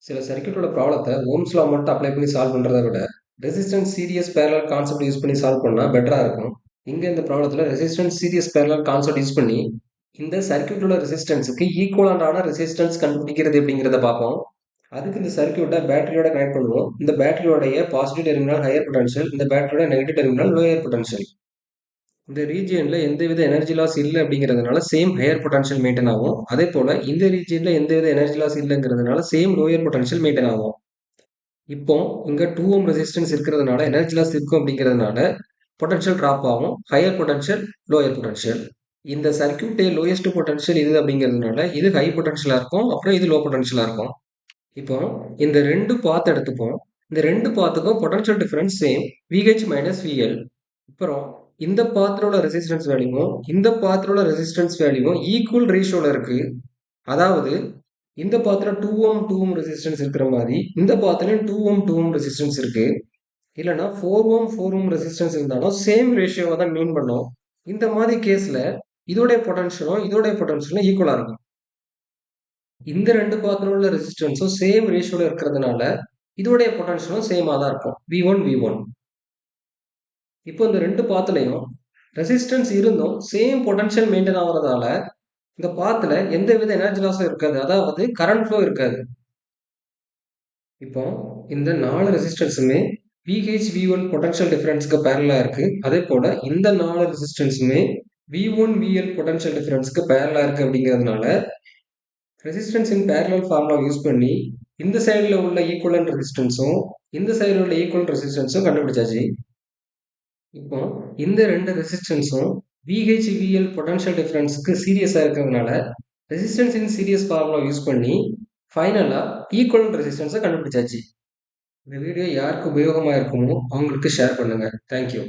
சில சர்க்யூட்டோட ப்ராப்ளத்தை Ohm's law மட்டும் அப்ளை பண்ணி சால்வ் பண்ணுறதை விட resistance series parallel concept use பண்ணி சால்வ் பண்ணால் பெட்டராக இருக்கும். இங்கே இந்த ப்ராப்ளத்தில் resistance series parallel concept use பண்ணி இந்த சர்க்யூட்டோட ரெசிஸ்டன்ஸுக்கு ஈக்குவலான ரெசிஸ்டன்ஸ் கண்டுபிடிக்கிறது அப்படிங்கிறத பார்ப்போம். அதுக்கு இந்த சர்க்யூட்டை பேட்டரியோட கனெக்ட் பண்ணுவோம். இந்த பேட்டரியோடைய பாசிட்டிவ் டெர்மினல் ஹையர் பொட்டன்ஷியல், இந்த பேட்டரியோட நெகட்டிவ் டெர்மினல் லோயர் பொட்டன்ஷியல். இந்த ரீஜியன்ல எந்தவித எனர்ஜி லாஸ் இல்லை அப்படிங்கிறதுனால சேம் ஹையர் பொட்டன்ஷியல் மெயின்டைன் ஆகும். அதே போல இந்த ரீஜியன்ல எந்தவித எனர்ஜி லாஸ் இல்லைங்கிறதுனால சேம் லோயர் பொட்டன்ஷியல் மெயின்டைன் ஆகும். இப்போ இங்க 2 ஓம் ரெசிஸ்டன்ஸ் இருக்கிறதுனால எனர்ஜி லாஸ் இருக்கும் அப்படிங்கிறதுனால பொட்டன்ஷியல் டிராப் ஆகும். Higher potential, lower potential. இந்த சர்க்யூட்டே லோயஸ்ட் பொட்டன்ஷியல் இது அப்படிங்கிறதுனால இது ஹை பொட்டன்ஷியலா இருக்கும், அப்புறம் இது லோ பொட்டன்ஷியலா இருக்கும். இப்போ இந்த ரெண்டு பாத் எடுத்துப்போம். இந்த ரெண்டு பாத்துக்கும் potential difference same, VH minus VL. அப்புறம் இந்த பாத்திரோட ரெசிஸ்டன்ஸ் வேல்யூவும் இந்த பாத்திரோட ரெசிஸ்டன்ஸ் வேல்யூவும் ஈக்குவல் ரேஷியோல இருக்கு. அதாவது இந்த பாத்திரம் 2 ஓம் 2 ஓம் ரெசிஸ்டன்ஸ் இருக்கிற மாதிரி இந்த பாத்திரம் 2 ஓம் 2 ஓம் ரெசிஸ்டன்ஸ் இருக்கு. இல்லைன்னா 4 ஓம் 4 ஓம் ரெசிஸ்டன்ஸ் இருந்தாலும் சேம் ரேஷியோவை தான் மீன் பண்ணும். இந்த மாதிரி கேஸ்ல இதோடைய பொட்டன்ஷியலும் ஈக்குவலா இருக்கும். இந்த ரெண்டு பாத்திரம் உள்ள ரெசிஸ்டன்ஸும் சேம் ரேஷியோல இருக்கிறதுனால இதோடைய பொட்டன்ஷியலும் சேமா தான் இருக்கும், V1 V1. இப்போ இந்த ரெண்டு பாத்துலையும் ரெசிஸ்டன்ஸ் இருந்தும் சேம் பொட்டன்ஷியல் மெயின்டைன் ஆகிறதால இந்த பாத்துல எந்த வித எனர்ஜி லாஸும் இருக்காது, அதாவது கரண்ட் ஃப்ளோ இருக்காது. இப்போ இந்த 4 ரெசிஸ்டன்ஸுமே VH V1 பொட்டன்ஷியல் டிஃபரன்ஸ்க்கு பேரலா இருக்கு. அதே போல இந்த 4 ரெசிஸ்டன்ஸுமே V1 VL பொட்டன்ஷியல் டிஃபரன்ஸ்க்கு பேரலா இருக்கு. அப்படிங்கிறதுனால ரெசிஸ்டன்ஸ் இன் பேரலல் ஃபார்முலா யூஸ் பண்ணி இந்த சைடுல உள்ள ஈக்குவலன்ட் ரெசிஸ்டன்ஸும் இந்த சைடுல உள்ள ஈக்குவலன்ட் ரெசிஸ்டன்ஸும் கண்டுபிடிச்சாச்சு. இப்போ இந்த ரெண்டு ரெசிஸ்டன்ஸும் VH VL பொட்டன்ஷியல் டிஃபரன்ஸ்க்கு சீரியஸா இருக்கிறதுனால ரெசிஸ்டன்ஸ் இன் சீரியஸ் ஃபார்முலா யூஸ் பண்ணி ஃபைனலா ஈக்குவலன்ட் ரெசிஸ்டன்ஸை கண்டுபிடிச்சாச்சு. இந்த வீடியோ யாருக்கு உபயோகமா இருக்குமோ அவங்களுக்கு ஷேர் பண்ணுங்க. தேங்க்யூ.